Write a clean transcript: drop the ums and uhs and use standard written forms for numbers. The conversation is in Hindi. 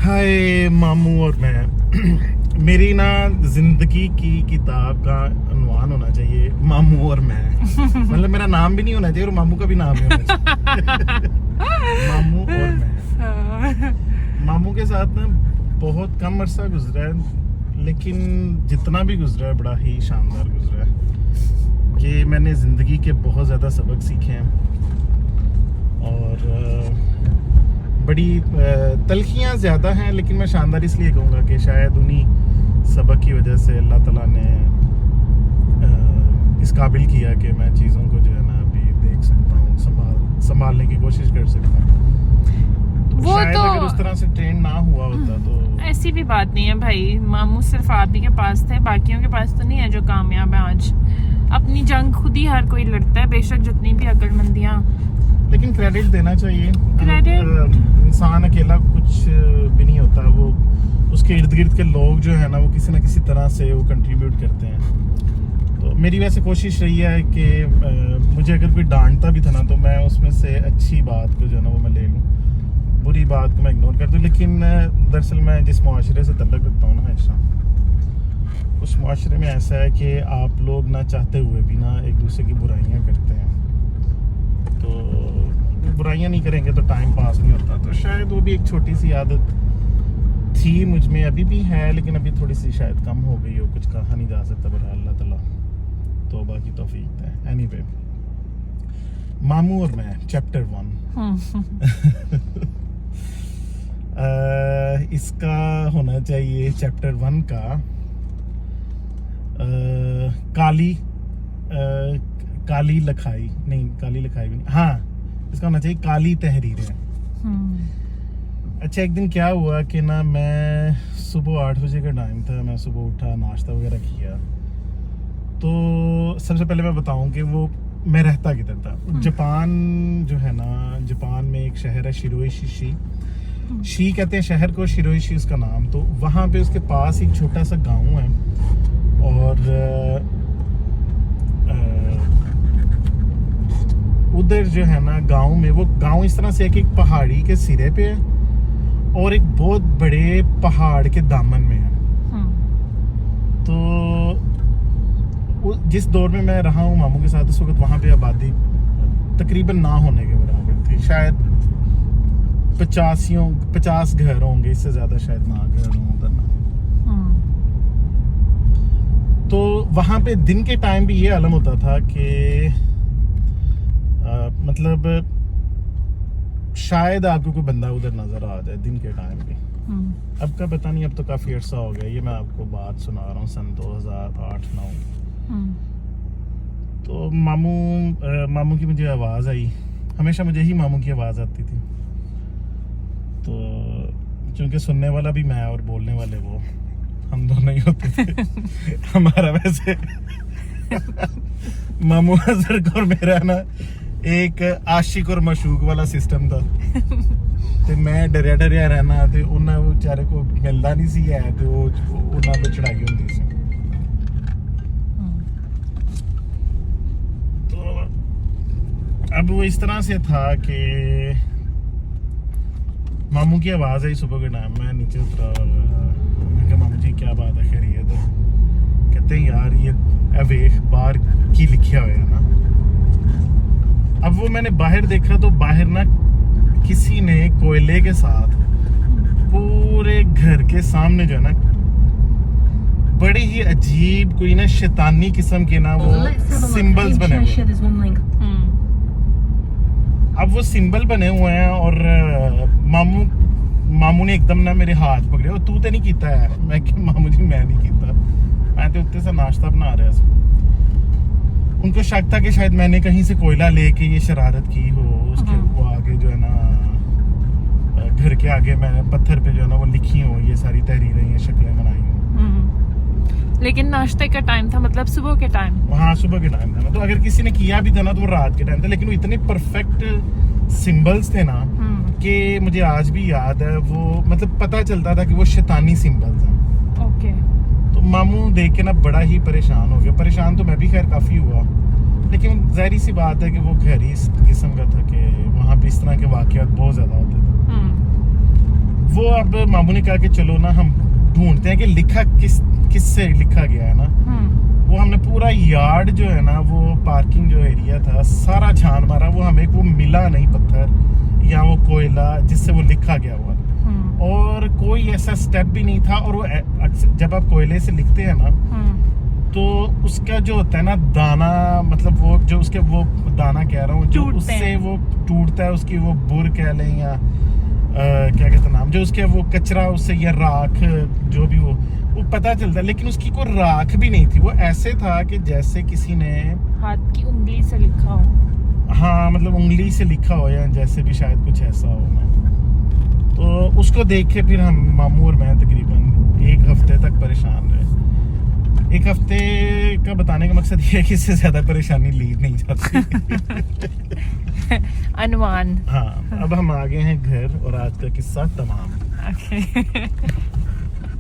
हाय मामू और मैं मेरी ना जिंदगी की किताब का अनवान होना चाहिए मामू और मैं। मतलब मेरा नाम भी नहीं होना चाहिए और मामू का भी नाम नहीं होना चाहिए। मामू और मैं। मामू के साथ ना बहुत कम अरसा गुजरा है, लेकिन जितना भी गुजरा है बड़ा ही शानदार गुजरा है कि मैंने ज़िंदगी के बहुत ज़्यादा सबक सीखे हैं और बड़ी तलखियाँ ज़्यादा हैं, लेकिन मैं शानदार इसलिए कहूँगा कि शायद उन्हीं सबक की वजह से अल्लाह ताला ने इस काबिल किया कि मैं चीज़ों को जो है ना अभी देख सकता हूँ, संभालने की कोशिश कर सकता हूँ। वो शायद तो अगर उस तरह से ट्रेन ना हुआ होता तो ऐसी भी बात नहीं है भाई। मामू सिर्फ आप ही के पास थे, बाकियों के पास तो नहीं है जो कामयाब है आज। अपनी जंग खुद ही हर कोई लड़ता है, बेशक जितनी भी अक्लमंदियाँ। लेकिन क्रेडिट देना चाहिए। क्रेडिट इंसान अकेला कुछ भी नहीं होता, वो उसके इर्द गिर्द के लोग जो है ना वो किसी ना किसी तरह से वो कंट्रीब्यूट करते हैं। तो मेरी वैसे कोशिश रही है कि मुझे अगर कोई डांटता भी था ना तो मैं उसमें से अच्छी बात को जो है ना वो मैं ले लूँ, बुरी बात को मैं इग्नोर कर दूँ। लेकिन दरअसल मैं जिस मुआशरे से तल्लुक़ रखता हूँ ना हमेशा, उस मुआशरे में ऐसा है कि आप लोग ना चाहते हुए भी ना एक दूसरे की बुराइयाँ करते हैं। तो बुराइयाँ नहीं करेंगे तो टाइम पास नहीं होता। तो शायद वो भी एक छोटी सी आदत थी मुझ में, अभी भी है, लेकिन अभी थोड़ी सी शायद कम हो गई हो। कुछ कहा नहीं जा सकता, बड़ा अल्लाह ताला तौबा की तौफीक है। एनीवे, मामू और मैं चैप्टर 1। इसका होना चाहिए चैप्टर 1 का काली लखाई नहीं, काली लखाई भी नहीं, हाँ इसका होना चाहिए काली तहरीरें। अच्छा, एक दिन क्या हुआ कि ना मैं सुबह 8 बजे का टाइम था, मैं सुबह उठा, नाश्ता वगैरह किया। तो सबसे पहले मैं बताऊं कि वो मैं रहता किधर था। जापान जो है ना, जापान में एक शहर है शिरोइशी, शी कहते हैं शहर को, शिरोइशी उसका नाम। तो वहाँ पे उसके पास एक छोटा सा गांव है और उधर जो है ना गांव में, वो गांव इस तरह से है कि एक पहाड़ी के सिरे पे है और एक बहुत बड़े पहाड़ के दामन में है। तो जिस दौर में मैं रहा हूँ मामू के साथ, उस वक्त वहाँ पे आबादी तकरीबन ना होने के बराबर थी। शायद 50 घर होंगे, इससे ज्यादा शायद ना घर हों उधर ना। तो वहाँ पे दिन के टाइम भी ये आलम होता था कि मतलब शायद आपको कोई बंदा उधर नजर आ जाए दिन के टाइम भी। अब का पता नहीं, अब तो काफी अर्सा हो गया। ये मैं आपको बात सुना रहा हूँ सन 2008-9। तो मामू की मुझे आवाज आई। हमेशा मुझे ही मामू की आवाज आती थी। तो क्योंकि सुनने वाला भी मैं और बोलने वाले वो, हम दोनों ही होते थे। हमारा वैसे मामू अजहर और मेरा ना एक आशिक और मशूक वाला सिस्टम था। ते मैं डरिया रहना ते उन्हें बेचारे को मिलता नहीं सी है, ते वो उन्हें पे चढ़ाई होंदी सी। तो अब वो इस तरह से था कि मामू की आवाज आई सुबह के टाइम। मैं नीचे उतरा और मैं कहा मामू जी क्या बात है, खैरियत है? कहते हैं यार ये अवेख बाहर की लिखा हुआ है ना। अब वो मैंने बाहर देखा तो बाहर ना किसी ने कोयले के साथ पूरे घर के सामने जो है ना बड़े ही अजीब कोई ना शैतानी किस्म के ना वो सिंबल्स बने हुए। अब वो सिंबल बने हुए हैं और मामू ने एकदम ना मेरे हाथ पकड़े और तू तो नहीं कीता है। मैं कि मामू जी मैं नहीं कीता, मैं तो उत्ते से नाश्ता बना रहा। उनको शक था कि शायद मैंने कहीं से कोयला लेके ये शरारत की हो। उसके वो आगे जो है ना घर के आगे मैं पत्थर पे जो है ना वो लिखी हो ये सारी तहरीरें, ये शक्लें बनाई हो। लेकिन नाश्ते का टाइम था, मतलब सुबह के टाइम। हाँ सुबह के टाइम था ना। तो अगर किसी ने किया भी था ना तो वो रात के टाइम था, लेकिन वो इतने परफेक्ट सिंबल्स थे ना कि मुझे आज भी याद है। वो मतलब पता चलता था कि वो शैतानी सिंबल्स हैं। ओके। तो मामू देख के ना बड़ा ही परेशान हो गया। परेशान तो मैं भी खैर काफी हुआ, लेकिन जाहिर सी बात है कि वो घर ही इस किस्म का था कि वहाँ पे इस तरह के वाकयात बहुत ज्यादा होते थे। वो वो अब मामू ने कहा कि चलो ना हम ढूंढते हैं कि लिखा किससे लिखा गया है ना। वो हमने पूरा यार्ड जो है ना, वो पार्किंग जो एरिया था सारा छान मारा, वो हमें वो मिला नहीं पत्थर या वो कोयला जिससे वो लिखा गया हुआ, और कोई ऐसा स्टेप भी नहीं था। और वो जब आप कोयले से लिखते हैं ना तो उसका जो होता है ना दाना, मतलब वो जो उसके वो दाना कह रहा हूँ जो उससे वो टूटता है, उसकी वो बुर कह लें या क्या कहते हैं नाम, जो उसके वो कचरा उससे या राख जो भी वो पता चलता है। लेकिन उसकी कोई राख भी नहीं थी, वो ऐसे था कि जैसे किसी ने हाथ की उंगली से लिखा हो। हाँ मतलब उंगली से लिखा हो या जैसे भी शायद कुछ ऐसा हो ना। तो उसको देख के फिर हम मामू और मैं तकरीबन 1 हफ्ते तक परेशान रहे। 1 हफ्ते का बताने का मकसद ये है कि इससे ज्यादा परेशानी ली नहीं जाती। अनुमान। हाँ, अब हम आ गए हैं घर और आज का किस्सा तमाम। Okay.